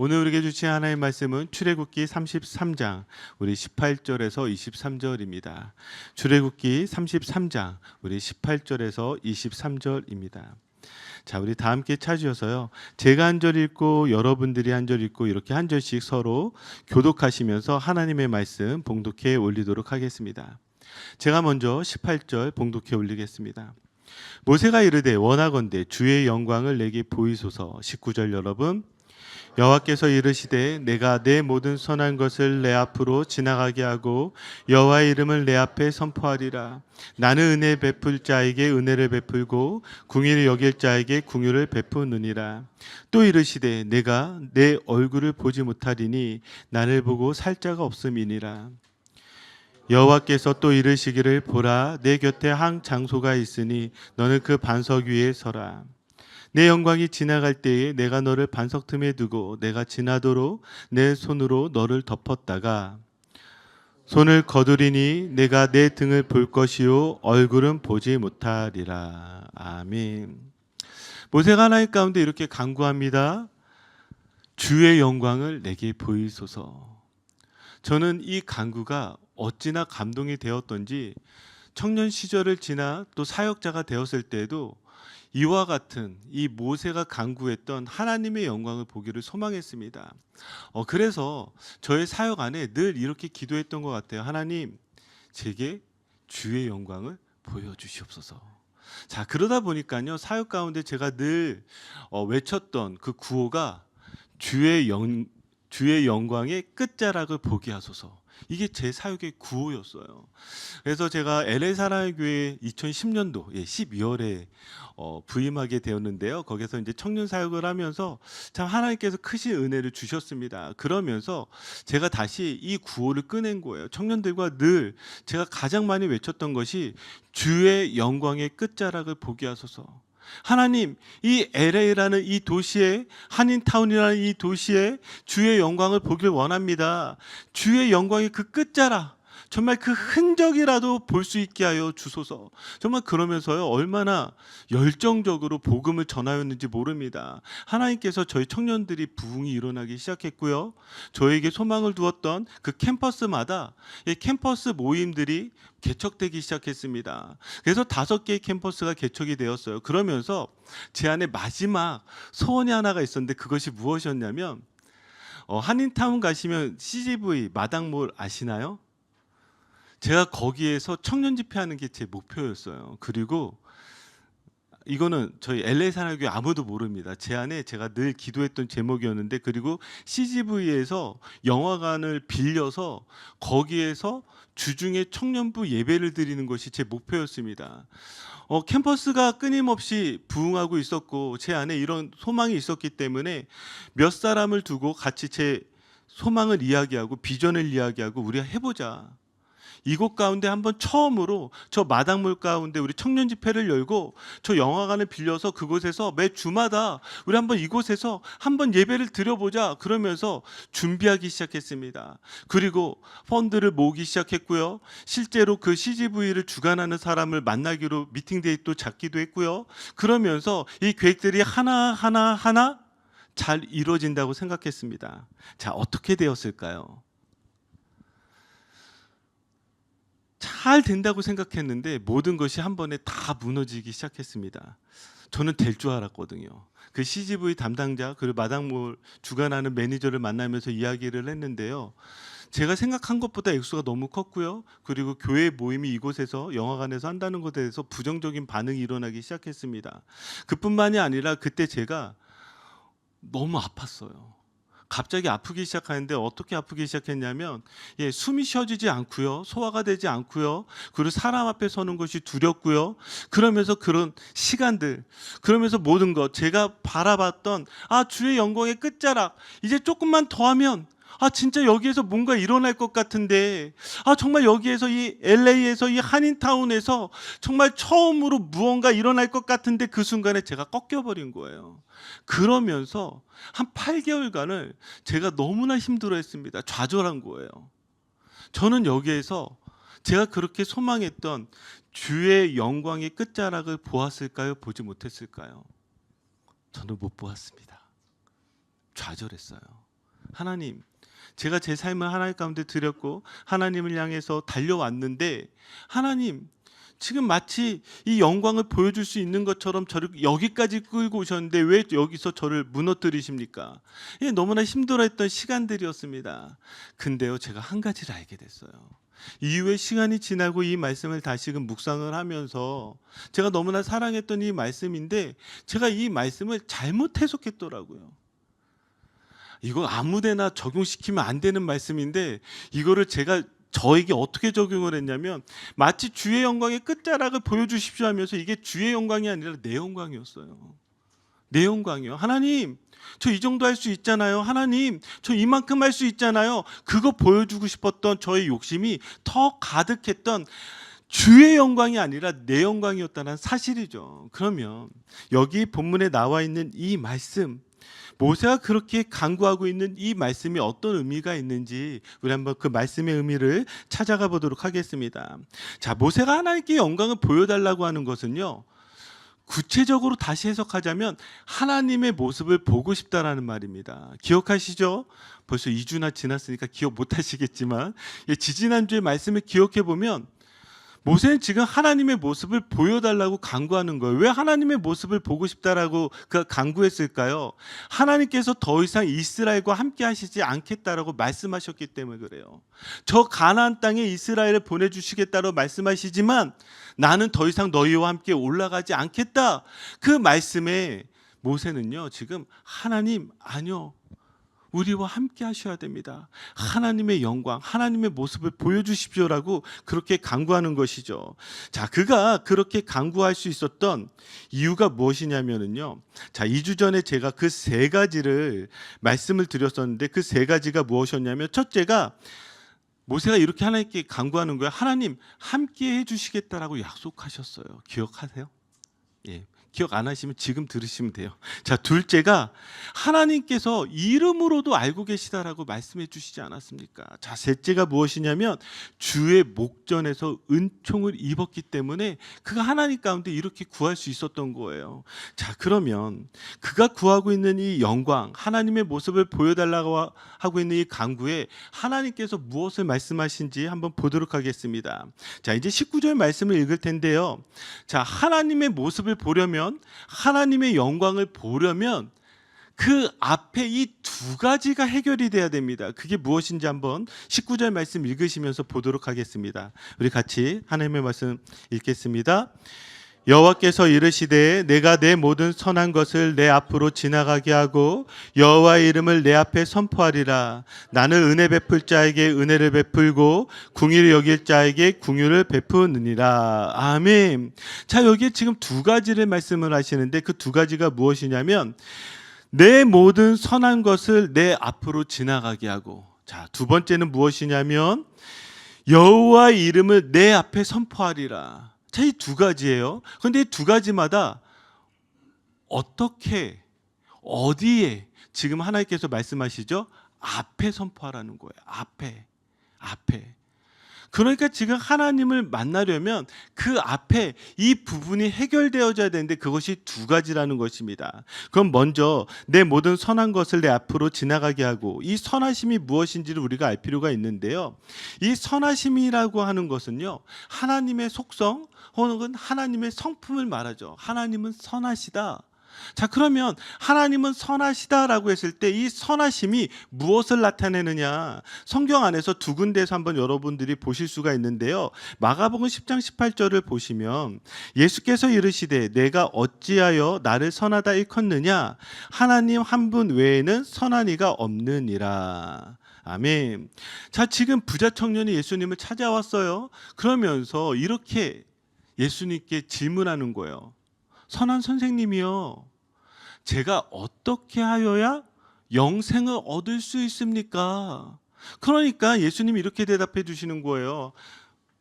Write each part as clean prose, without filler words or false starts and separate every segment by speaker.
Speaker 1: 오늘 우리에게 주신 하나님의 말씀은 출애굽기 33장 우리 18절에서 23절입니다. 출애굽기 33장 우리 18절에서 23절입니다. 자, 우리 다 함께 찾으셔서요. 제가 한 절 읽고 여러분들이 한 절 읽고 이렇게 한 절씩 서로 교독하시면서 하나님의 말씀 봉독해 올리도록 하겠습니다. 제가 먼저 18절 봉독해 올리겠습니다. 모세가 이르되 원하건대 주의 영광을 내게 보이소서. 19절 여러분, 여호와께서 이르시되 내가 내 모든 선한 것을 내 앞으로 지나가게 하고 여호와의 이름을 내 앞에 선포하리라. 나는 은혜 베풀 자에게 은혜를 베풀고 궁휼히 여길 자에게 궁휼을 베푸느니라. 또 이르시되 내가 내 얼굴을 보지 못하리니 나를 보고 살 자가 없음이니라. 여호와께서 또 이르시기를 보라, 내 곁에 한 장소가 있으니 너는 그 반석 위에 서라. 내 영광이 지나갈 때에 내가 너를 반석 틈에 두고 내가 지나도록 내 손으로 너를 덮었다가 손을 거두리니 내가 내 등을 볼 것이요 얼굴은 보지 못하리라. 아멘. 모세가 하나님 가운데 이렇게 간구합니다. 주의 영광을 내게 보이소서. 저는 이 간구가 어찌나 감동이 되었던지 청년 시절을 지나 또 사역자가 되었을 때에도 이와 같은 이 모세가 간구했던 하나님의 영광을 보기를 소망했습니다. 그래서 저의 사역 안에 늘 이렇게 기도했던 것 같아요. 하나님, 제게 주의 영광을 보여주시옵소서. 자, 그러다 보니까요, 사역 가운데 제가 늘 외쳤던 그 구호가 주의 영광의 끝자락을 보게 하소서. 이게 제 사역의 구호였어요. 그래서 제가 LA 사랑의 교회 2010년도 12월에 부임하게 되었는데요. 거기서 이제 청년 사역을 하면서 참 하나님께서 크신 은혜를 주셨습니다. 그러면서 제가 다시 이 구호를 꺼낸 거예요. 청년들과 늘 제가 가장 많이 외쳤던 것이 주의 영광의 끝자락을 보게 하소서. 하나님, 이 LA라는 이 도시에, 한인타운이라는 이 도시에 주의 영광을 보길 원합니다. 주의 영광의 그 끝자락, 정말 그 흔적이라도 볼 수 있게 하여 주소서. 정말 그러면서요, 얼마나 열정적으로 복음을 전하였는지 모릅니다. 하나님께서 저희 청년들이 부흥이 일어나기 시작했고요, 저에게 소망을 두었던 그 캠퍼스마다 이 캠퍼스 모임들이 개척되기 시작했습니다. 그래서 5개의 캠퍼스가 개척이 되었어요. 그러면서 제 안에 마지막 소원이 하나가 있었는데 그것이 무엇이었냐면, 한인타운 가시면 CGV 마당몰 아시나요? 제가 거기에서 청년 집회하는 게 제 목표였어요. 그리고 이거는 저희 LA 사랑교회 아무도 모릅니다. 제 안에 제가 늘 기도했던 제목이었는데, 그리고 CGV에서 영화관을 빌려서 거기에서 주중에 청년부 예배를 드리는 것이 제 목표였습니다. 캠퍼스가 끊임없이 부흥하고 있었고 제 안에 이런 소망이 있었기 때문에 몇 사람을 두고 같이 제 소망을 이야기하고 비전을 이야기하고 우리가 해보자. 이곳 가운데 한번 처음으로 저 마당물 가운데 우리 청년 집회를 열고 저 영화관을 빌려서 그곳에서 매 주마다 우리 한번 이곳에서 한번 예배를 드려보자. 그러면서 준비하기 시작했습니다. 그리고 펀드를 모으기 시작했고요. 실제로 그 CGV를 주관하는 사람을 만나기로 미팅 데이트도 잡기도 했고요. 그러면서 이 계획들이 하나 잘 이루어진다고 생각했습니다. 자, 어떻게 되었을까요? 잘 된다고 생각했는데 모든 것이 한 번에 다 무너지기 시작했습니다. 저는 될 줄 알았거든요. 그 CGV 담당자 그리고 마당몰 주관하는 매니저를 만나면서 이야기를 했는데요. 제가 생각한 것보다 액수가 너무 컸고요. 그리고 교회 모임이 이곳에서 영화관에서 한다는 것에 대해서 부정적인 반응이 일어나기 시작했습니다. 그뿐만이 아니라 그때 제가 너무 아팠어요. 갑자기 아프기 시작하는데 어떻게 아프기 시작했냐면, 숨이 쉬어지지 않고요, 소화가 되지 않고요, 그리고 사람 앞에 서는 것이 두렵고요. 그러면서 그런 시간들, 그러면서 모든 것 제가 바라봤던 주의 영광의 끝자락, 이제 조금만 더 하면 진짜 여기에서 뭔가 일어날 것 같은데, 정말 여기에서 이 LA에서 이 한인타운에서 정말 처음으로 무언가 일어날 것 같은데 그 순간에 제가 꺾여버린 거예요. 그러면서 한 8개월간을 제가 너무나 힘들어했습니다. 좌절한 거예요. 저는 여기에서 제가 그렇게 소망했던 주의 영광의 끝자락을 보았을까요? 보지 못했을까요? 저는 못 보았습니다. 좌절했어요. 하나님, 제가 제 삶을 하나님 가운데 드렸고 하나님을 향해서 달려왔는데 하나님, 지금 마치 이 영광을 보여줄 수 있는 것처럼 저를 여기까지 끌고 오셨는데 왜 여기서 저를 무너뜨리십니까? 이게 너무나 힘들어했던 시간들이었습니다. 근데요, 제가 한 가지를 알게 됐어요. 이후에 시간이 지나고 이 말씀을 다시금 묵상을 하면서 제가 너무나 사랑했던 이 말씀인데 제가 이 말씀을 잘못 해석했더라고요. 이거 아무데나 적용시키면 안 되는 말씀인데 이거를 제가 저에게 어떻게 적용을 했냐면 마치 주의 영광의 끝자락을 보여주십시오 하면서 이게 주의 영광이 아니라 내 영광이었어요. 내 영광이요. 하나님, 저 이 정도 할 수 있잖아요. 하나님, 저 이만큼 할 수 있잖아요. 그거 보여주고 싶었던 저의 욕심이 더 가득했던 주의 영광이 아니라 내 영광이었다는 사실이죠. 그러면 여기 본문에 나와 있는 이 말씀, 모세가 그렇게 간구하고 있는 이 말씀이 어떤 의미가 있는지 우리 한번 그 말씀의 의미를 찾아가 보도록 하겠습니다. 자, 모세가 하나님께 영광을 보여달라고 하는 것은요, 구체적으로 다시 해석하자면 하나님의 모습을 보고 싶다라는 말입니다. 기억하시죠? 벌써 2주나 지났으니까 기억 못 하시겠지만 지지난주의 말씀을 기억해 보면 모세는 지금 하나님의 모습을 보여달라고 간구하는 거예요. 왜 하나님의 모습을 보고 싶다라고 간구했을까요? 하나님께서 더 이상 이스라엘과 함께 하시지 않겠다라고 말씀하셨기 때문에 그래요. 저 가나안 땅에 이스라엘을 보내주시겠다고 말씀하시지만 나는 더 이상 너희와 함께 올라가지 않겠다. 그 말씀에 모세는요, 지금 하나님, 아니요, 우리와 함께 하셔야 됩니다. 하나님의 영광, 하나님의 모습을 보여주십시오라고 그렇게 간구하는 것이죠. 자, 그가 그렇게 간구할 수 있었던 이유가 무엇이냐면요. 자, 2주 전에 제가 그 세 가지를 말씀을 드렸었는데 그 세 가지가 무엇이었냐면 첫째가 모세가 이렇게 하나님께 간구하는 거예요. 하나님, 함께 해주시겠다라고 약속하셨어요. 기억하세요? 예. 기억 안 하시면 지금 들으시면 돼요. 자, 둘째가 하나님께서 이름으로도 알고 계시다라고 말씀해 주시지 않았습니까? 자, 셋째가 무엇이냐면 주의 목전에서 은총을 입었기 때문에 그가 하나님 가운데 이렇게 구할 수 있었던 거예요. 자, 그러면 그가 구하고 있는 이 영광, 하나님의 모습을 보여달라고 하고 있는 이 간구에 하나님께서 무엇을 말씀하신지 한번 보도록 하겠습니다. 자, 이제 19절 말씀을 읽을 텐데요. 자, 하나님의 모습을 보려면, 하나님의 영광을 보려면 그 앞에 이 두 가지가 해결이 돼야 됩니다. 그게 무엇인지 한번 19절 말씀 읽으시면서 보도록 하겠습니다. 우리 같이 하나님의 말씀 읽겠습니다. 여호와께서 이르시되 내가 내 모든 선한 것을 내 앞으로 지나가게 하고 여호와의 이름을 내 앞에 선포하리라. 나는 은혜 베풀 자에게 은혜를 베풀고 궁유를 여길 자에게 궁유를 베푸느니라. 아멘. 자, 여기에 지금 두 가지를 말씀을 하시는데 그 두 가지가 무엇이냐면 내 모든 선한 것을 내 앞으로 지나가게 하고, 자, 두 번째는 무엇이냐면 여호와의 이름을 내 앞에 선포하리라. 자, 이 두 가지예요. 그런데 이 두 가지마다 어떻게, 어디에 지금 하나님께서 말씀하시죠? 앞에 선포하라는 거예요. 앞에. 그러니까 지금 하나님을 만나려면 그 앞에 이 부분이 해결되어져야 되는데 그것이 두 가지라는 것입니다. 그럼 먼저 내 모든 선한 것을 내 앞으로 지나가게 하고, 이 선하심이 무엇인지를 우리가 알 필요가 있는데요. 이 선하심이라고 하는 것은요, 하나님의 속성 혹은 하나님의 성품을 말하죠. 하나님은 선하시다. 자, 그러면 하나님은 선하시다라고 했을 때 이 선하심이 무엇을 나타내느냐? 성경 안에서 두 군데에서 한번 여러분들이 보실 수가 있는데요. 마가복음 10장 18절을 보시면 예수께서 이르시되 내가 어찌하여 나를 선하다 일컫느냐? 하나님 한 분 외에는 선한 이가 없느니라. 아멘. 자, 지금 부자 청년이 예수님을 찾아왔어요. 그러면서 이렇게 예수님께 질문하는 거예요. 선한 선생님이요, 제가 어떻게 하여야 영생을 얻을 수 있습니까? 그러니까 예수님이 이렇게 대답해 주시는 거예요.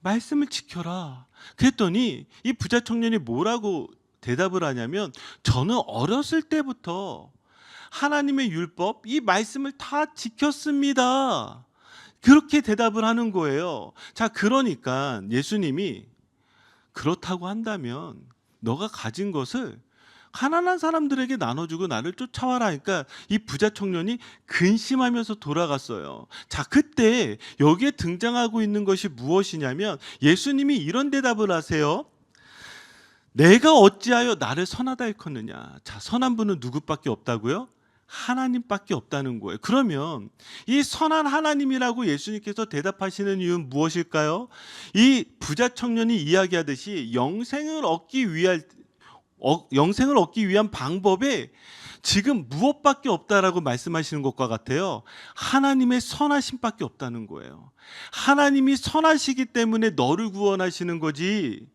Speaker 1: 말씀을 지켜라. 그랬더니 이 부자 청년이 뭐라고 대답을 하냐면 저는 어렸을 때부터 하나님의 율법, 이 말씀을 다 지켰습니다. 그렇게 대답을 하는 거예요. 자, 그러니까 예수님이 그렇다고 한다면 너가 가진 것을 가난한 사람들에게 나눠주고 나를 쫓아와라 하니까 이 부자 청년이 근심하면서 돌아갔어요. 자, 그때 여기에 등장하고 있는 것이 무엇이냐면 예수님이 이런 대답을 하세요. 내가 어찌하여 나를 선하다 일컫느냐. 자, 선한 분은 누구밖에 없다고요? 하나님밖에 없다는 거예요. 그러면 이 선한 하나님이라고 예수님께서 대답하시는 이유는 무엇일까요? 이 부자 청년이 이야기하듯이 영생을 얻기 위한 방법에 지금 무엇밖에 없다라고 말씀하시는 것과 같아요. 하나님의 선하심밖에 없다는 거예요. 하나님이 선하시기 때문에 너를 구원하시는 거지,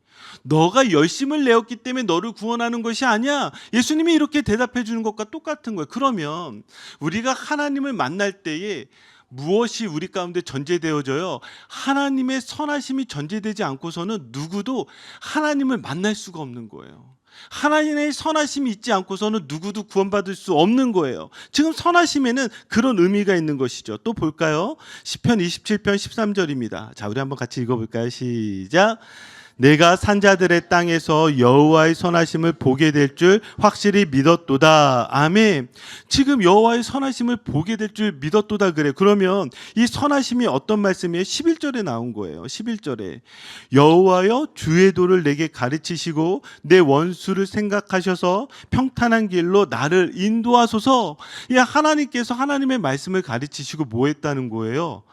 Speaker 1: 너가 열심을 내었기 때문에 너를 구원하는 것이 아니야. 예수님이 이렇게 대답해 주는 것과 똑같은 거예요. 그러면 우리가 하나님을 만날 때에 무엇이 우리 가운데 전제되어져요? 하나님의 선하심이 전제되지 않고서는 누구도 하나님을 만날 수가 없는 거예요. 하나님의 선하심이 있지 않고서는 누구도 구원받을 수 없는 거예요. 지금 선하심에는 그런 의미가 있는 것이죠. 또 볼까요? 시편 27편 13절입니다. 자, 우리 한번 같이 읽어볼까요? 시작. 내가 산자들의 땅에서 여호와의 선하심을 보게 될 줄 확실히 믿었도다. 아멘. 지금 여호와의 선하심을 보게 될 줄 믿었도다 그래. 그러면 이 선하심이 어떤 말씀이에요? 11절에 나온 거예요. 11절에 여호와여 주의 도를 내게 가르치시고 내 원수를 생각하셔서 평탄한 길로 나를 인도하소서. 이 하나님께서 하나님의 말씀을 가르치시고 뭐 했다는 거예요?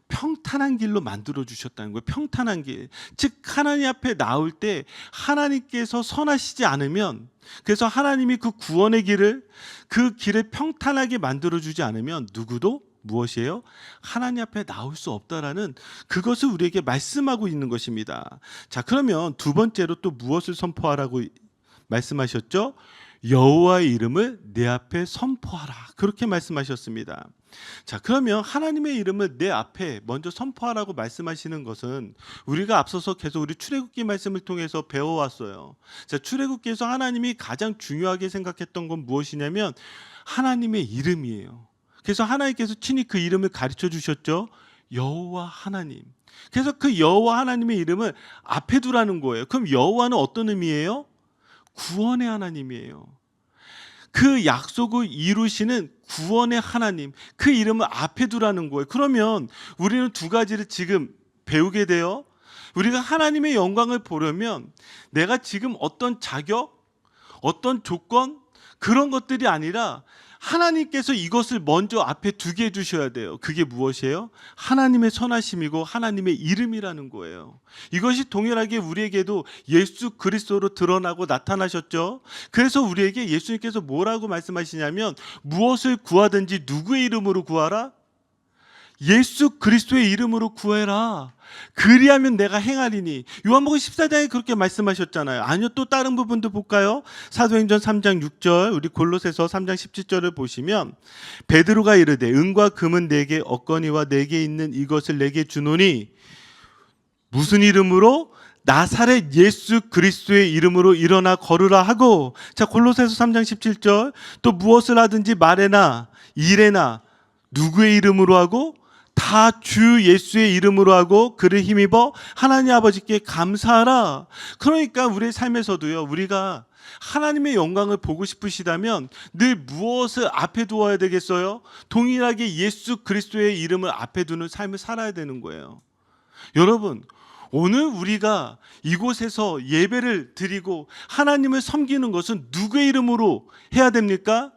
Speaker 1: 평탄한 길로 만들어 주셨다는 거예요. 평탄한 길. 즉 하나님 앞에 나올 때 하나님께서 선하시지 않으면, 그래서 하나님이 그 구원의 길을, 그 길을 평탄하게 만들어 주지 않으면 누구도 무엇이에요? 하나님 앞에 나올 수 없다라는 그것을 우리에게 말씀하고 있는 것입니다. 자, 그러면 두 번째로 또 무엇을 선포하라고 말씀하셨죠? 여호와의 이름을 내 앞에 선포하라. 그렇게 말씀하셨습니다. 자, 그러면 하나님의 이름을 내 앞에 먼저 선포하라고 말씀하시는 것은 우리가 앞서서 계속 우리 출애굽기 말씀을 통해서 배워왔어요. 자, 출애굽기에서 하나님이 가장 중요하게 생각했던 건 무엇이냐면 하나님의 이름이에요. 그래서 하나님께서 친히 그 이름을 가르쳐 주셨죠. 여호와 하나님. 그래서 그 여호와 하나님의 이름을 앞에 두라는 거예요. 그럼 여호와는 어떤 의미예요? 구원의 하나님이에요. 그 약속을 이루시는 구원의 하나님, 그 이름을 앞에 두라는 거예요. 그러면 우리는 두 가지를 지금 배우게 돼요. 우리가 하나님의 영광을 보려면 내가 지금 어떤 자격, 어떤 조건, 그런 것들이 아니라 하나님께서 이것을 먼저 앞에 두게 해주셔야 돼요. 그게 무엇이에요? 하나님의 선하심이고 하나님의 이름이라는 거예요. 이것이 동일하게 우리에게도 예수 그리스도로 드러나고 나타나셨죠. 그래서 우리에게 예수님께서 뭐라고 말씀하시냐면 무엇을 구하든지 누구의 이름으로 구하라? 예수 그리스도의 이름으로 구해라. 그리하면 내가 행하리니. 요한복음 14장에 그렇게 말씀하셨잖아요. 아니요, 또 다른 부분도 볼까요? 사도행전 3장 6절, 우리 골로새서 3장 17절을 보시면 베드로가 이르되 은과 금은 내게 없거니와 내게 있는 이것을 내게 주노니 무슨 이름으로? 나사렛 예수 그리스도의 이름으로 일어나 걸으라 하고. 자, 골로새서 3장 17절, 또 무엇을 하든지 말해나 일해나 누구의 이름으로 하고? 다 주 예수의 이름으로 하고 그를 힘입어 하나님 아버지께 감사하라. 그러니까 우리의 삶에서도요, 우리가 하나님의 영광을 보고 싶으시다면 늘 무엇을 앞에 두어야 되겠어요? 동일하게 예수 그리스도의 이름을 앞에 두는 삶을 살아야 되는 거예요. 여러분, 오늘 우리가 이곳에서 예배를 드리고 하나님을 섬기는 것은 누구의 이름으로 해야 됩니까?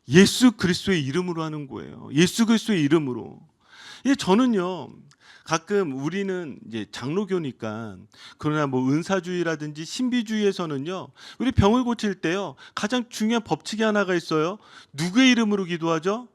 Speaker 1: 예수 그리스도의 이름으로 하는 거예요. 예수 그리스도의 이름으로. 저는요, 가끔 우리는 이제 장로교니까, 그러나 뭐 은사주의라든지 신비주의에서는요, 우리 병을 고칠 때요, 가장 중요한 법칙이 하나가 있어요. 누구의 이름으로 기도하죠?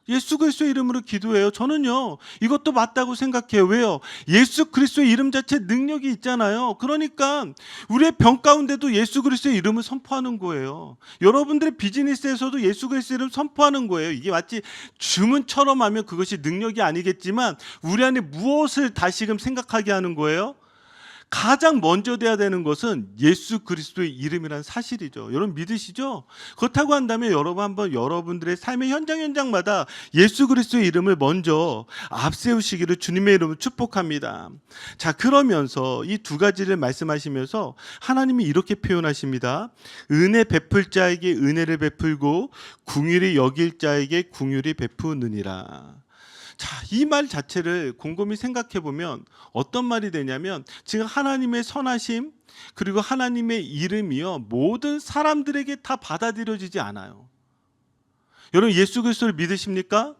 Speaker 1: 예수 그리스도의 이름으로 기도해요. 저는요, 이것도 맞다고 생각해요. 왜요? 예수 그리스도의 이름 자체 능력이 있잖아요. 그러니까 우리의 병 가운데도 예수 그리스도의 이름을 선포하는 거예요. 여러분들의 비즈니스에서도 예수 그리스도의 이름을 선포하는 거예요. 이게 마치 주문처럼 하면 그것이 능력이 아니겠지만 우리 안에 무엇을 다시금 생각하게 하는 거예요? 가장 먼저 돼야 되는 것은 예수 그리스도의 이름이라는 사실이죠. 여러분 믿으시죠? 그렇다고 한다면 여러분 한번 여러분들의 삶의 현장마다 예수 그리스도의 이름을 먼저 앞세우시기를 주님의 이름으로 축복합니다. 자, 그러면서 이 두 가지를 말씀하시면서 하나님이 이렇게 표현하십니다. 은혜 베풀 자에게 은혜를 베풀고 긍휼히 여길 자에게 긍휼히 베푸느니라. 자, 이 말 자체를 곰곰이 생각해 보면 어떤 말이 되냐면 지금 하나님의 선하심 그리고 하나님의 이름이요 모든 사람들에게 다 받아들여지지 않아요. 여러분 예수 그리스도를 믿으십니까?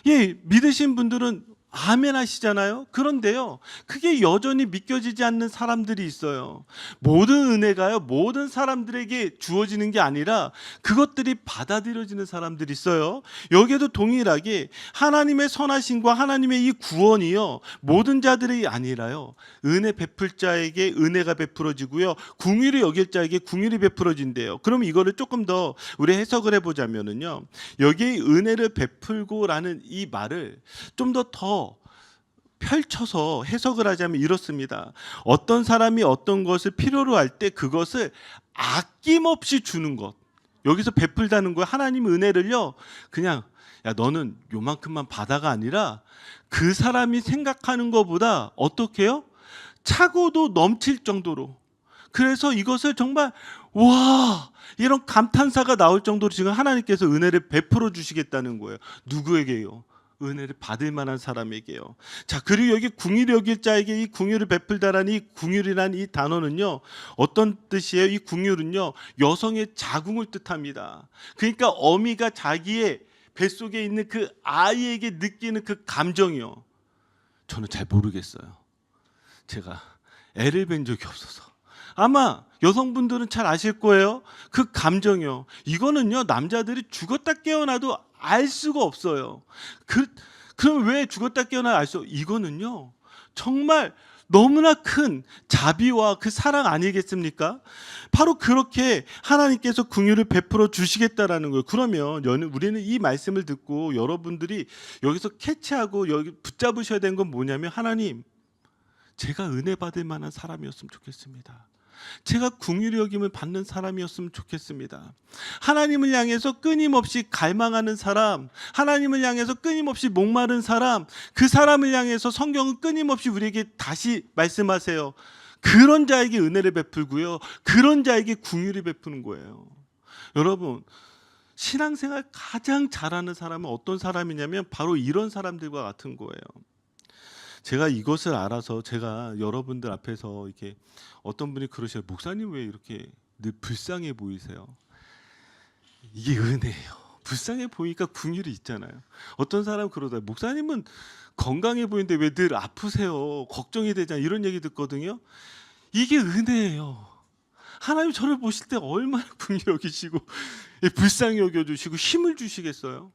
Speaker 1: 예, 믿으신 분들은 아멘 하시잖아요. 그런데요, 그게 여전히 믿겨지지 않는 사람들이 있어요. 모든 은혜가요, 모든 사람들에게 주어지는 게 아니라 그것들이 받아들여지는 사람들이 있어요. 여기에도 동일하게 하나님의 선하심과 하나님의 이 구원이요, 모든 자들이 아니라요, 은혜 베풀 자에게 은혜가 베풀어지고요, 긍휼히 여길 자에게 긍휼이 베풀어진대요. 그럼 이거를 조금 더 우리 해석을 해보자면은요, 여기 은혜를 베풀고라는 이 말을 좀 더 펼쳐서 해석을 하자면 이렇습니다. 어떤 사람이 어떤 것을 필요로 할 때 그것을 아낌없이 주는 것. 여기서 베풀다는 거예요. 하나님 은혜를요, 그냥 야 너는 요만큼만 받아가 아니라 그 사람이 생각하는 것보다 어떻게 해요? 차고도 넘칠 정도로. 그래서 이것을 정말 와 이런 감탄사가 나올 정도로 지금 하나님께서 은혜를 베풀어 주시겠다는 거예요. 누구에게요? 은혜를 받을 만한 사람에게요. 자, 그리고 여기 긍휼히 여길 자에게 이 긍휼을 베풀다라는 이 긍휼이라는 이 단어는요, 어떤 뜻이에요? 이 긍휼은요, 여성의 자궁을 뜻합니다. 그러니까 어미가 자기의 뱃속에 있는 그 아이에게 느끼는 그 감정이요. 저는 잘 모르겠어요. 제가 애를 뵌 적이 없어서. 아마 여성분들은 잘 아실 거예요. 그 감정이요. 이거는요, 남자들이 죽었다 깨어나도 알 수가 없어요. 그럼 왜 죽었다 깨어나 알 수? 이거는요, 정말 너무나 큰 자비와 그 사랑 아니겠습니까? 바로 그렇게 하나님께서 긍휼을 베풀어 주시겠다라는 거예요. 그러면 우리는 이 말씀을 듣고 여러분들이 여기서 캐치하고 여기 붙잡으셔야 되는 건 뭐냐면, 하나님, 제가 은혜 받을 만한 사람이었으면 좋겠습니다. 제가 긍휼히 여김을 받는 사람이었으면 좋겠습니다. 하나님을 향해서 끊임없이 갈망하는 사람, 하나님을 향해서 끊임없이 목마른 사람, 그 사람을 향해서 성경은 끊임없이 우리에게 다시 말씀하세요. 그런 자에게 은혜를 베풀고요, 그런 자에게 긍휼히 베푸는 거예요. 여러분, 신앙생활 가장 잘하는 사람은 어떤 사람이냐면 바로 이런 사람들과 같은 거예요. 제가 이것을 알아서 제가 여러분들 앞에서 이렇게 어떤 분이 그러셔요. 목사님 왜 이렇게 늘 불쌍해 보이세요? 이게 은혜예요. 불쌍해 보이니까 긍휼이 있잖아요. 어떤 사람은 그러다 목사님은 건강해 보이는데 왜 늘 아프세요? 걱정이 되잖아요. 이런 얘기 듣거든요. 이게 은혜예요. 하나님 저를 보실 때 얼마나 긍휼히 여기시고 불쌍히 여겨주시고 힘을 주시겠어요?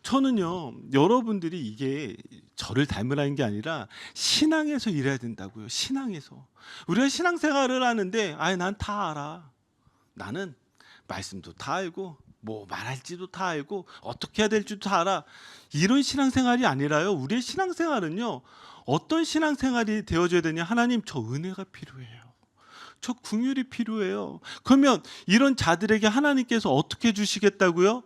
Speaker 1: 저는요, 여러분들이 이게 저를 닮으라는 게 아니라 신앙에서 일해야 된다고요. 신앙에서. 우리가 신앙생활을 하는데 난 다 알아. 나는 말씀도 다 알고 뭐 말할지도 다 알고 어떻게 해야 될지도 다 알아. 이런 신앙생활이 아니라요. 우리의 신앙생활은요, 어떤 신앙생활이 되어줘야 되냐. 하나님, 저 은혜가 필요해요. 저 긍휼이 필요해요. 그러면 이런 자들에게 하나님께서 어떻게 주시겠다고요?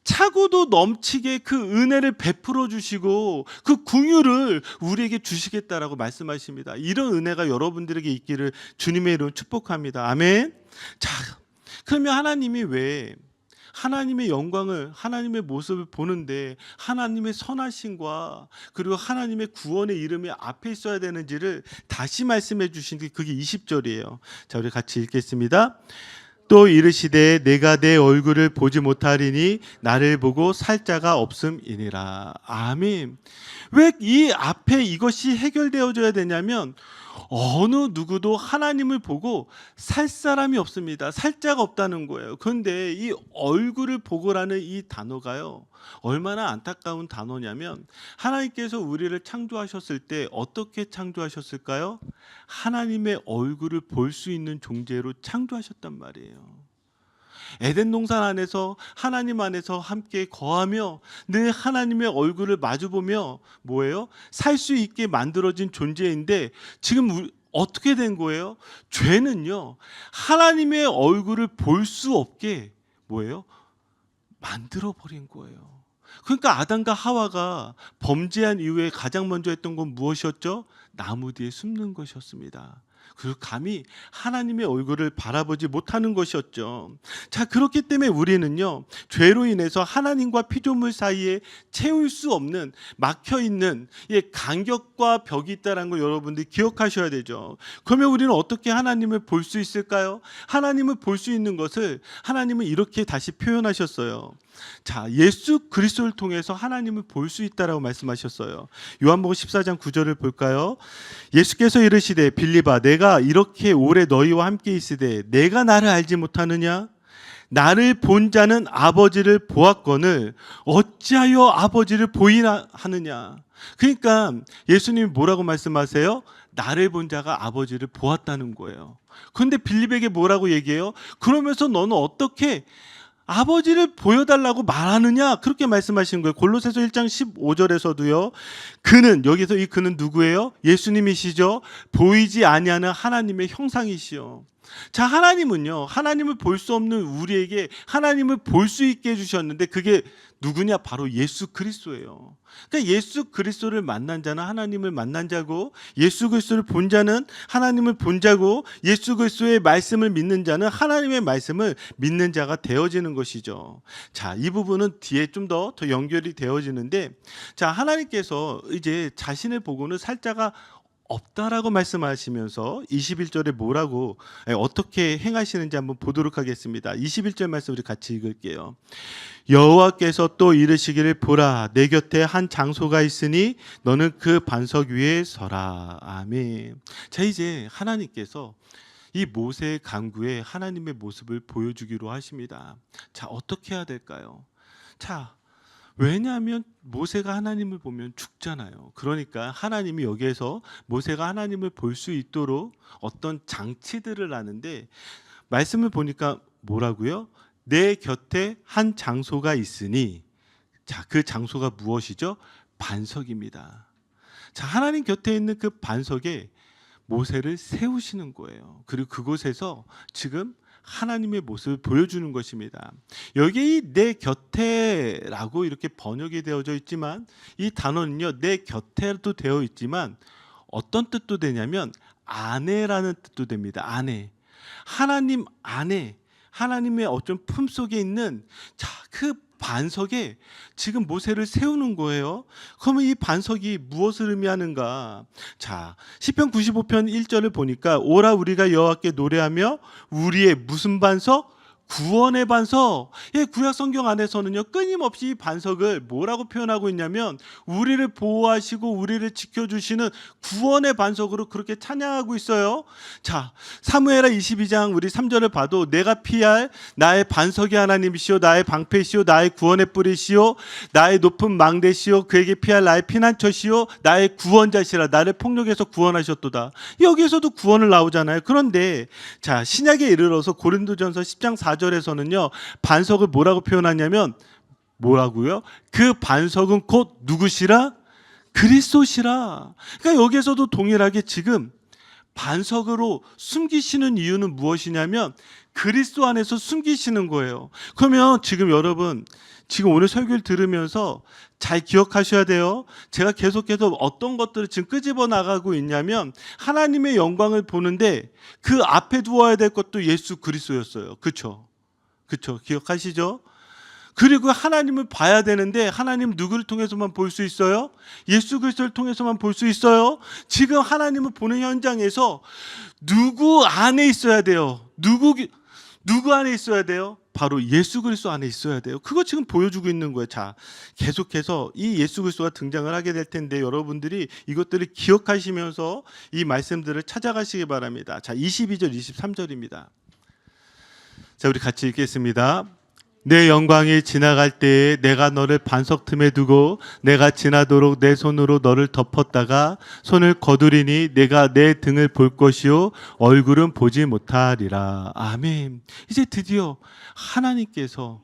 Speaker 1: 차고도 넘치게 그 은혜를 베풀어 주시고 그 긍휼을 우리에게 주시겠다라고 말씀하십니다. 이런 은혜가 여러분들에게 있기를 주님의 이름으로 축복합니다. 아멘. 자, 그러면 하나님이 왜 하나님의 영광을, 하나님의 모습을 보는데 하나님의 선하심과 그리고 하나님의 구원의 이름이 앞에 있어야 되는지를 다시 말씀해 주신 게 그게 20절이에요. 자, 우리 같이 읽겠습니다. 또 이르시되 내가 내 얼굴을 보지 못하리니 나를 보고 살 자가 없음이니라. 아멘. 왜 이 앞에 이것이 해결되어져야 되냐면 어느 누구도 하나님을 보고 살 사람이 없습니다. 살 자가 없다는 거예요. 그런데 이 얼굴을 보고라는 이 단어가요, 얼마나 안타까운 단어냐면 하나님께서 우리를 창조하셨을 때 어떻게 창조하셨을까요? 하나님의 얼굴을 볼 수 있는 존재로 창조하셨단 말이에요. 에덴 동산 안에서 하나님 안에서 함께 거하며 늘 하나님의 얼굴을 마주보며 뭐예요? 살 수 있게 만들어진 존재인데 지금 어떻게 된 거예요? 죄는요, 하나님의 얼굴을 볼 수 없게 뭐예요? 만들어 버린 거예요. 그러니까 아담과 하와가 범죄한 이후에 가장 먼저 했던 건 무엇이었죠? 나무 뒤에 숨는 것이었습니다. 그리고 감히 하나님의 얼굴을 바라보지 못하는 것이었죠. 자, 그렇기 때문에 우리는요, 죄로 인해서 하나님과 피조물 사이에 채울 수 없는 막혀 있는 간격과 벽이 있다는 걸 여러분들이 기억하셔야 되죠. 그러면 우리는 어떻게 하나님을 볼 수 있을까요? 하나님을 볼 수 있는 것을 하나님은 이렇게 다시 표현하셨어요. 자, 예수 그리스도를 통해서 하나님을 볼 수 있다라고 말씀하셨어요. 요한복음 14장 9절을 볼까요? 예수께서 이르시되 빌립아 내가 이렇게 오래 너희와 함께 있으되 내가 나를 알지 못하느냐? 나를 본 자는 아버지를 보았거늘 어찌하여 아버지를 보이나 하느냐? 그러니까 예수님이 뭐라고 말씀하세요? 나를 본 자가 아버지를 보았다는 거예요. 그런데 빌립에게 뭐라고 얘기해요? 그러면서 너는 어떻게 아버지를 보여달라고 말하느냐? 그렇게 말씀하시는 거예요. 골로새서 1장 15절에서도요. 그는, 여기서 이 그는 누구예요? 예수님이시죠. 보이지 아니하는 하나님의 형상이시요. 자, 하나님은요, 하나님을 볼 수 없는 우리에게 하나님을 볼 수 있게 해주셨는데 그게 누구냐? 바로 예수 그리스도예요. 그러니까 예수 그리스도를 만난 자는 하나님을 만난 자고, 예수 그리스도를 본 자는 하나님을 본 자고, 예수 그리스도의 말씀을 믿는 자는 하나님의 말씀을 믿는 자가 되어지는 것이죠. 자, 이 부분은 뒤에 좀 더 연결이 되어지는데, 자, 하나님께서 이제 자신을 보고는 살 자가 없다라고 말씀하시면서 21절에 뭐라고 어떻게 행하시는지 한번 보도록 하겠습니다. 21절 말씀 우리 같이 읽을게요. 여호와께서 또 이르시기를 보라 내 곁에 한 장소가 있으니 너는 그 반석 위에 서라. 아멘. 자, 이제 하나님께서 이 모세의 간구에 하나님의 모습을 보여주기로 하십니다. 자, 어떻게 해야 될까요? 자, 왜냐하면 모세가 하나님을 보면 죽잖아요. 그러니까 하나님이 여기에서 모세가 하나님을 볼 수 있도록 어떤 장치들을 하는데, 말씀을 보니까 뭐라고요? 내 곁에 한 장소가 있으니, 자, 그 장소가 무엇이죠? 반석입니다. 자, 하나님 곁에 있는 그 반석에 모세를 세우시는 거예요. 그리고 그곳에서 지금 하나님의 모습을 보여주는 것입니다. 여기 내 곁에라고 이렇게 번역이 되어져 있지만, 이 단어는요, 내 곁에도 되어 있지만 어떤 뜻도 되냐면 안에라는 뜻도 됩니다. 안에, 하나님 안에, 하나님의 어떤 품 속에 있는, 자, 그 반석에 지금 모세를 세우는 거예요. 그러면 이 반석이 무엇을 의미하는가? 자, 시편 95편 1절을 보니까 오라 우리가 여호와께 노래하며 우리의 무슨 반석? 구원의 반석. 예, 구약 성경 안에서는요, 끊임없이 이 반석을 뭐라고 표현하고 있냐면 우리를 보호하시고 우리를 지켜주시는 구원의 반석으로 그렇게 찬양하고 있어요. 자, 사무엘하 22장 우리 3절을 봐도 내가 피할 나의 반석이 하나님이시오 나의 방패시오 나의 구원의 뿌리시오 나의 높은 망대시오 그에게 피할 나의 피난처시오 나의 구원자시라. 나를 폭력에서 구원하셨도다. 여기에서도 구원을 나오잖아요. 그런데 자, 신약에 이르러서 고린도전서 10장 4절에서는요 반석을 뭐라고 표현하냐면 뭐라고요? 그 반석은 곧 누구시라? 그리스도시라. 그러니까 여기에서도 동일하게 지금 반석으로 숨기시는 이유는 무엇이냐면 그리스도 안에서 숨기시는 거예요. 그러면 지금 여러분 지금 오늘 설교를 들으면서 잘 기억하셔야 돼요. 제가 계속해서 어떤 것들을 지금 끄집어 나가고 있냐면 하나님의 영광을 보는데 그 앞에 두어야 될 것도 예수 그리스도였어요. 그렇죠? 그렇죠? 기억하시죠? 그리고 하나님을 봐야 되는데 하나님 누구를 통해서만 볼 수 있어요? 예수 그리스도를 통해서만 볼 수 있어요? 지금 하나님을 보는 현장에서 누구 안에 있어야 돼요? 누구 안에 있어야 돼요? 바로 예수 그리스도 안에 있어야 돼요. 그거 지금 보여주고 있는 거예요. 자, 계속해서 이 예수 그리스도가 등장을 하게 될 텐데 여러분들이 이것들을 기억하시면서 이 말씀들을 찾아가시기 바랍니다. 자, 22절 23절입니다. 자, 우리 같이 읽겠습니다. 내 영광이 지나갈 때에 내가 너를 반석 틈에 두고 내가 지나도록 내 손으로 너를 덮었다가 손을 거두리니 내가 내 등을 볼 것이요 얼굴은 보지 못하리라. 아멘. 이제 드디어 하나님께서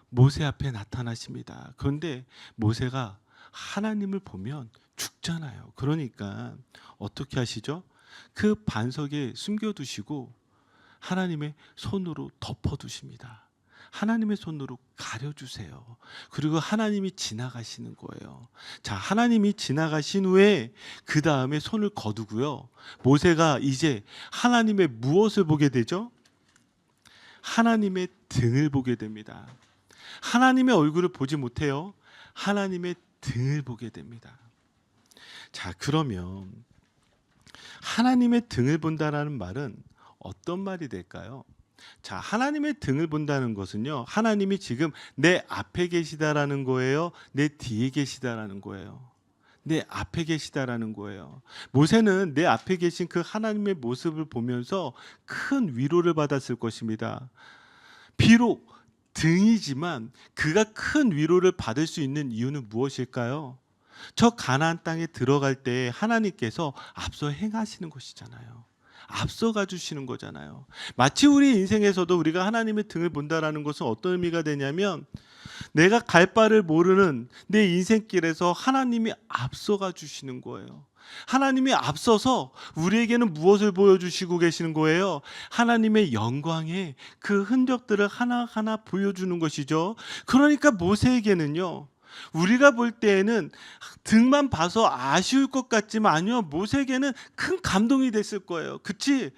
Speaker 1: 모세 앞에 나타나십니다. 그런데 모세가 하나님을 보면 죽잖아요. 그러니까 어떻게 하시죠? 그 반석에 숨겨두시고 하나님의 손으로 덮어두십니다. 하나님의 손으로 가려주세요. 그리고 하나님이 지나가시는 거예요. 자, 하나님이 지나가신 후에 그 다음에 손을 거두고요. 모세가 이제 하나님의 무엇을 보게 되죠? 하나님의 등을 보게 됩니다. 하나님의 얼굴을 보지 못해요. 하나님의 등을 보게 됩니다. 자, 그러면 하나님의 등을 본다라는 말은 어떤 말이 될까요? 자, 하나님의 등을 본다는 것은요, 하나님이 지금 내 앞에 계시다라는 거예요, 내 뒤에 계시다라는 거예요. 내 앞에 계시다라는 거예요. 모세는 내 앞에 계신 그 하나님의 모습을 보면서 큰 위로를 받았을 것입니다. 비록 등이지만 그가 큰 위로를 받을 수 있는 이유는 무엇일까요? 저 가나안 땅에 들어갈 때 하나님께서 앞서 행하시는 것이잖아요. 앞서가 주시는 거잖아요. 마치 우리 인생에서도 우리가 하나님의 등을 본다라는 것은 어떤 의미가 되냐면, 내가 갈 바를 모르는 내 인생길에서 하나님이 앞서가 주시는 거예요. 하나님이 앞서서 우리에게는 무엇을 보여주시고 계시는 거예요? 하나님의 영광의 그 흔적들을 하나하나 보여주는 것이죠. 그러니까 모세에게는요, 우리가 볼 때에는 등만 봐서 아쉬울 것 같지만 아니요, 모세에게는 큰 감동이 됐을 거예요. 그치?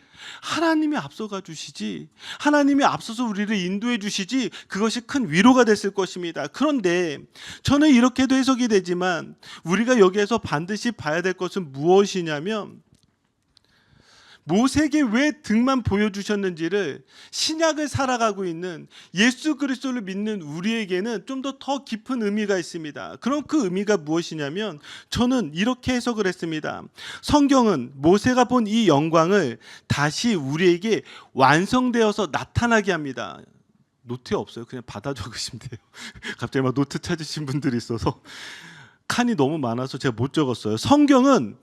Speaker 1: 하나님이 앞서가 주시지, 하나님이 앞서서 우리를 인도해 주시지, 그것이 큰 위로가 됐을 것입니다. 그런데 저는 이렇게도 해석이 되지만 우리가 여기에서 반드시 봐야 될 것은 무엇이냐면, 모세에게 왜 등만 보여주셨는지를 신약을 살아가고 있는 예수 그리스도를 믿는 우리에게는 좀 더 깊은 의미가 있습니다. 그럼 그 의미가 무엇이냐면, 저는 이렇게 해석을 했습니다. 성경은 모세가 본 이 영광을 다시 우리에게 완성되어서 나타나게 합니다. 노트에 없어요. 그냥 받아 적으시면 돼요. 갑자기 막 노트 찾으신 분들이 있어서 칸이 너무 많아서 제가 못 적었어요. 성경은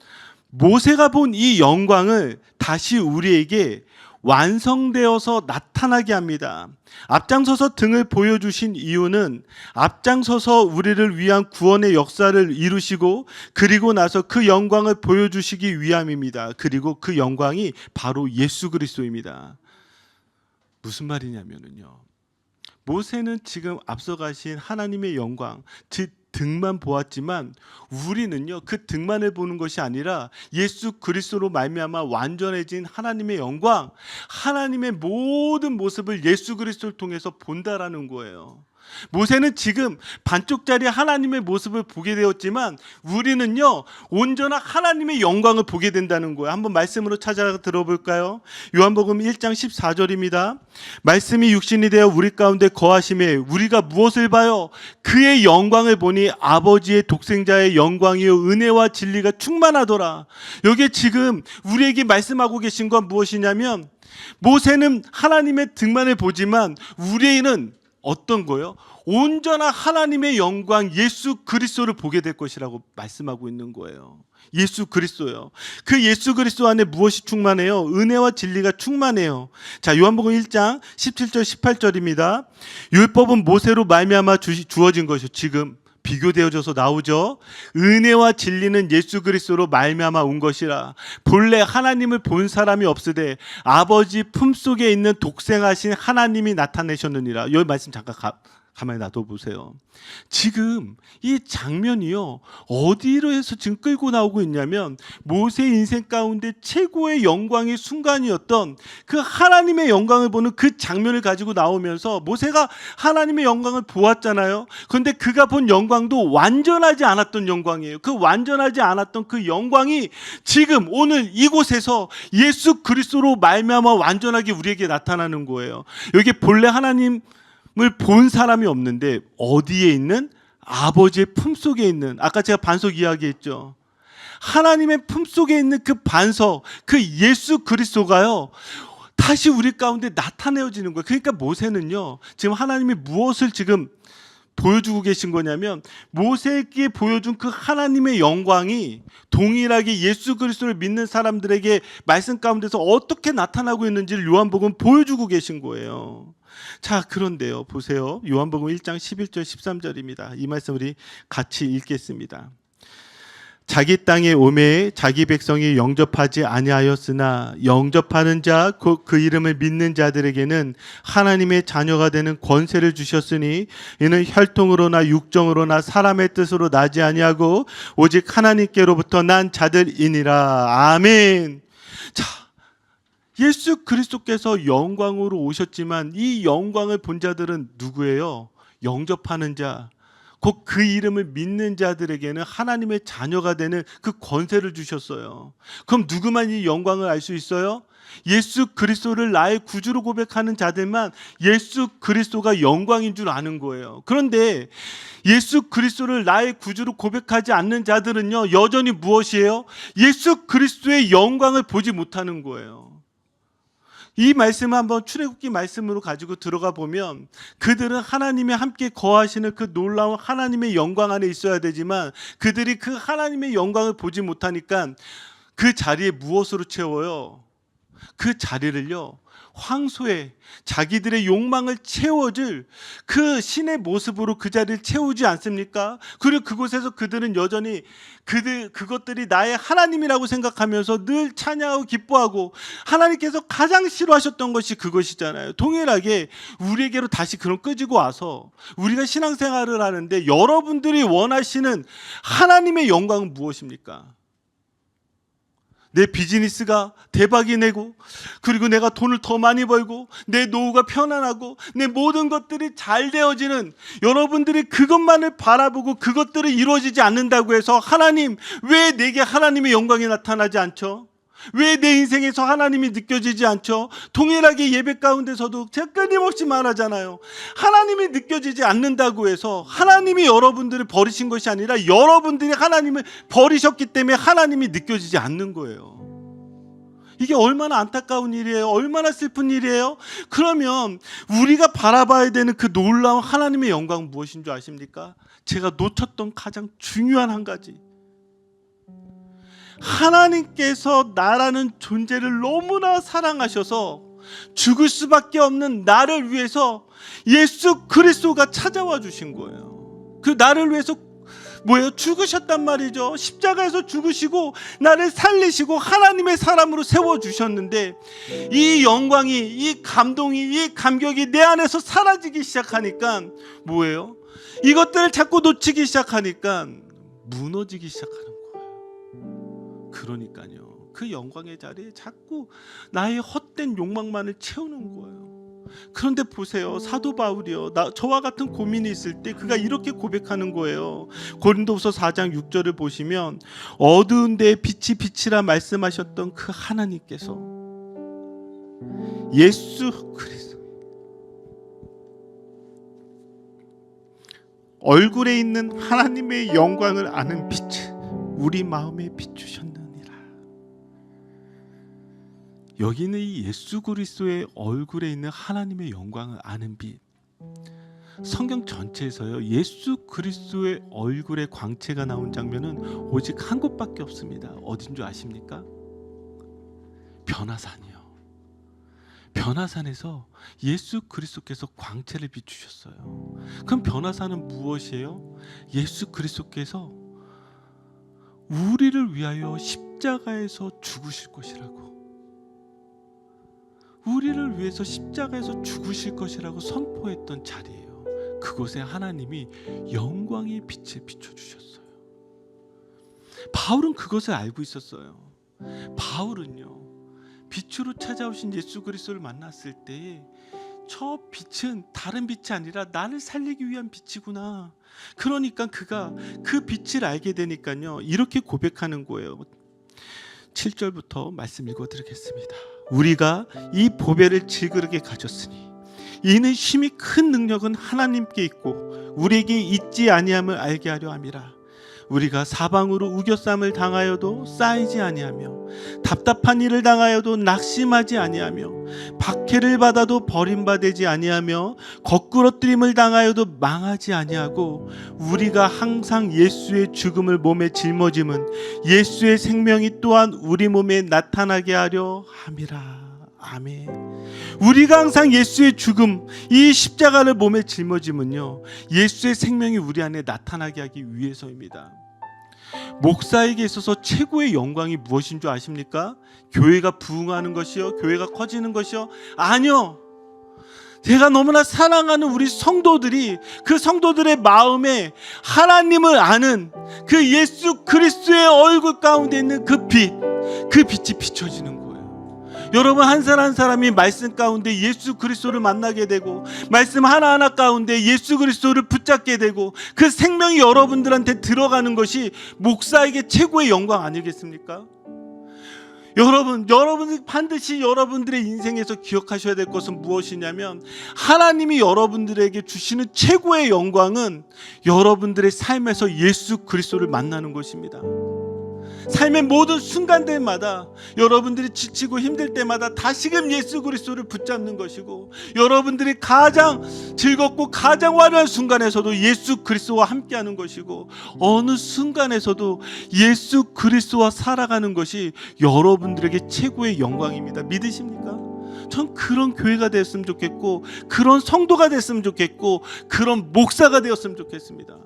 Speaker 1: 모세가 본 이 영광을 다시 우리에게 완성되어서 나타나게 합니다. 앞장서서 등을 보여주신 이유는 앞장서서 우리를 위한 구원의 역사를 이루시고 그리고 나서 그 영광을 보여주시기 위함입니다. 그리고 그 영광이 바로 예수 그리스도입니다. 무슨 말이냐면요, 모세는 지금 앞서가신 하나님의 영광, 즉 등만 보았지만 우리는요, 그 등만을 보는 것이 아니라 예수 그리스도로 말미암아 완전해진 하나님의 영광, 하나님의 모든 모습을 예수 그리스도를 통해서 본다라는 거예요. 모세는 지금 반쪽짜리 하나님의 모습을 보게 되었지만 우리는요, 온전한 하나님의 영광을 보게 된다는 거예요. 한번 말씀으로 찾아 들어볼까요? 요한복음 1장 14절입니다. 말씀이 육신이 되어 우리 가운데 거하심에 우리가 무엇을 봐요? 그의 영광을 보니 아버지의 독생자의 영광이요 은혜와 진리가 충만하더라. 여기에 지금 우리에게 말씀하고 계신 건 무엇이냐면, 모세는 하나님의 등만을 보지만 우리는 어떤 거요? 온전한 하나님의 영광 예수 그리스도를 보게 될 것이라고 말씀하고 있는 거예요. 예수 그리스도요. 그 예수 그리스도 안에 무엇이 충만해요? 은혜와 진리가 충만해요. 자, 요한복음 1장 17절 18절입니다. 율법은 모세로 말미암아 주어진 것이요. 지금 비교되어져서 나오죠. 은혜와 진리는 예수 그리스도로 말미암아 온 것이라. 본래 하나님을 본 사람이 없으되 아버지 품속에 있는 독생하신 하나님이 나타내셨느니라. 이 말씀 잠깐 가만히 놔둬보세요. 지금 이 장면이요, 어디로 해서 지금 끌고 나오고 있냐면, 모세 인생 가운데 최고의 영광의 순간이었던 그 하나님의 영광을 보는 그 장면을 가지고 나오면서, 모세가 하나님의 영광을 보았잖아요. 그런데 그가 본 영광도 완전하지 않았던 영광이에요. 그 완전하지 않았던 그 영광이 지금 오늘 이곳에서 예수 그리스도로 말미암아 완전하게 우리에게 나타나는 거예요. 여기 본래 하나님 을 본 사람이 없는데 어디에 있는? 아버지의 품속에 있는, 아까 제가 반석 이야기했죠. 하나님의 품속에 있는 그 반석, 그 예수 그리스도가요, 다시 우리 가운데 나타내어지는 거예요. 그러니까 모세는요, 지금 하나님이 무엇을 지금 보여주고 계신 거냐면, 모세에게 보여준 그 하나님의 영광이 동일하게 예수 그리스도를 믿는 사람들에게 말씀 가운데서 어떻게 나타나고 있는지를 요한복음 보여주고 계신 거예요. 자, 그런데요, 보세요. 요한복음 1장 11절 13절입니다. 이 말씀 우리 같이 읽겠습니다. 자기 땅에 오매 자기 백성이 영접하지 아니하였으나 영접하는 자 곧 그 이름을 믿는 자들에게는 하나님의 자녀가 되는 권세를 주셨으니 이는 혈통으로나 육정으로나 사람의 뜻으로 나지 아니하고 오직 하나님께로부터 난 자들이니라. 아멘. 자, 예수 그리스도께서 영광으로 오셨지만 이 영광을 본 자들은 누구예요? 영접하는 자, 곧 그 이름을 믿는 자들에게는 하나님의 자녀가 되는 그 권세를 주셨어요. 그럼 누구만 이 영광을 알 수 있어요? 예수 그리스도를 나의 구주로 고백하는 자들만 예수 그리스도가 영광인 줄 아는 거예요. 그런데 예수 그리스도를 나의 구주로 고백하지 않는 자들은요, 여전히 무엇이에요? 예수 그리스도의 영광을 보지 못하는 거예요. 이 말씀을 한번 출애굽기 말씀으로 가지고 들어가 보면 그들은 하나님이 함께 거하시는 그 놀라운 하나님의 영광 안에 있어야 되지만 그들이 그 하나님의 영광을 보지 못하니까 그 자리에 무엇으로 채워요? 그 자리를요, 황소에 자기들의 욕망을 채워줄 그 신의 모습으로 그 자리를 채우지 않습니까? 그리고 그곳에서 그들은 여전히 그것들이 나의 하나님이라고 생각하면서 늘 찬양하고 기뻐하고, 하나님께서 가장 싫어하셨던 것이 그것이잖아요. 동일하게 우리에게로 다시 그런 끄지고 와서 우리가 신앙생활을 하는데 여러분들이 원하시는 하나님의 영광은 무엇입니까? 내 비즈니스가 대박이 내고, 그리고 내가 돈을 더 많이 벌고, 내 노후가 편안하고, 내 모든 것들이 잘 되어지는, 여러분들이 그것만을 바라보고 그것들이 이루어지지 않는다고 해서 하나님, 왜 내게 하나님의 영광이 나타나지 않죠? 왜 내 인생에서 하나님이 느껴지지 않죠? 동일하게 예배 가운데서도 제가 끊임없이 말하잖아요. 하나님이 느껴지지 않는다고 해서 하나님이 여러분들을 버리신 것이 아니라 여러분들이 하나님을 버리셨기 때문에 하나님이 느껴지지 않는 거예요. 이게 얼마나 안타까운 일이에요. 얼마나 슬픈 일이에요. 그러면 우리가 바라봐야 되는 그 놀라운 하나님의 영광은 무엇인 줄 아십니까? 제가 놓쳤던 가장 중요한 한 가지, 하나님께서 나라는 존재를 너무나 사랑하셔서 죽을 수밖에 없는 나를 위해서 예수 그리스도가 찾아와 주신 거예요. 그 나를 위해서 죽으셨단 말이죠. 십자가에서 죽으시고 나를 살리시고 하나님의 사람으로 세워주셨는데, 이 영광이, 이 감동이, 이 감격이 내 안에서 사라지기 시작하니까 뭐예요? 이것들을 자꾸 놓치기 시작하니까 무너지기 시작하는 거예요. 그러니까요, 그 영광의 자리에 자꾸 나의 헛된 욕망만을 채우는 거예요. 그런데 보세요, 사도 바울이요, 저와 같은 고민이 있을 때 그가 이렇게 고백하는 거예요. 고린도후서 4장 6절을 보시면 어두운 데에 빛이 빛이라 말씀하셨던 그 하나님께서 예수 그리스도 얼굴에 있는 하나님의 영광을 아는 빛을 우리 마음에 비추셨느니라. 여기는 이 예수 그리스도의 얼굴에 있는 하나님의 영광을 아는 빛, 성경 전체에서요, 예수 그리스도의 얼굴에 광채가 나온 장면은 오직 한 곳밖에 없습니다. 어딘 줄 아십니까? 변화산이요. 변화산에서 예수 그리스도께서 광채를 비추셨어요. 그럼 변화산은 무엇이에요? 예수 그리스도께서 우리를 위하여 십자가에서 죽으실 것이라고, 우리를 위해서 십자가에서 죽으실 것이라고 선포했던 자리예요. 그곳에 하나님이 영광의 빛을 비춰주셨어요. 바울은 그것을 알고 있었어요. 바울은요, 빛으로 찾아오신 예수 그리스도를 만났을 때 저 빛은 다른 빛이 아니라 나를 살리기 위한 빛이구나. 그러니까 그가 그 빛을 알게 되니까요, 이렇게 고백하는 거예요. 7절부터 말씀 읽어드리겠습니다. 우리가 이 보배를 질그릇에 가졌으니 이는 힘이 큰 능력은 하나님께 있고 우리에게 있지 아니함을 알게 하려 함이라. 우리가 사방으로 우겨쌈을 당하여도 쌓이지 아니하며 답답한 일을 당하여도 낙심하지 아니하며 박해를 받아도 버림받지 아니하며 거꾸러뜨림을 당하여도 망하지 아니하고 우리가 항상 예수의 죽음을 몸에 짊어짐은 예수의 생명이 또한 우리 몸에 나타나게 하려 함이라. 아멘. 우리가 항상 예수의 죽음, 이 십자가를 몸에 짊어짐은요, 예수의 생명이 우리 안에 나타나게 하기 위해서입니다. 목사에게 있어서 최고의 영광이 무엇인 줄 아십니까? 교회가 부흥하는 것이요? 교회가 커지는 것이요? 아니요. 제가 너무나 사랑하는 우리 성도들이 그 성도들의 마음에 하나님을 아는 그 예수 그리스도의 얼굴 가운데 있는 그 빛이 비춰지는 거예요. 여러분, 한 사람 한 사람이 말씀 가운데 예수 그리스도를 만나게 되고 말씀 하나하나 가운데 예수 그리스도를 붙잡게 되고 그 생명이 여러분들한테 들어가는 것이 목사에게 최고의 영광 아니겠습니까? 여러분 반드시 여러분들의 인생에서 기억하셔야 될 것은 무엇이냐면, 하나님이 여러분들에게 주시는 최고의 영광은 여러분들의 삶에서 예수 그리스도를 만나는 것입니다. 삶의 모든 순간들마다 여러분들이 지치고 힘들 때마다 다시금 예수 그리스도를 붙잡는 것이고, 여러분들이 가장 즐겁고 가장 화려한 순간에서도 예수 그리스도와 함께하는 것이고, 어느 순간에서도 예수 그리스도와 살아가는 것이 여러분들에게 최고의 영광입니다. 믿으십니까? 전 그런 교회가 됐으면 좋겠고, 그런 성도가 됐으면 좋겠고, 그런 목사가 되었으면 좋겠습니다.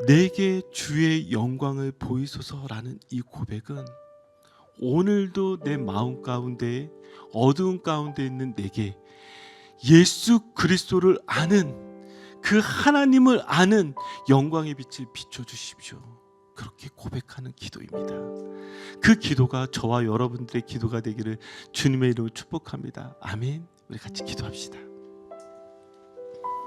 Speaker 1: 내게 주의 영광을 보이소서라는 이 고백은 오늘도 내 마음 가운데 어두운 가운데 있는 내게 예수 그리스도를 아는, 그 하나님을 아는 영광의 빛을 비춰주십시오. 그렇게 고백하는 기도입니다. 그 기도가 저와 여러분들의 기도가 되기를 주님의 이름으로 축복합니다. 아멘. 우리 같이 기도합시다.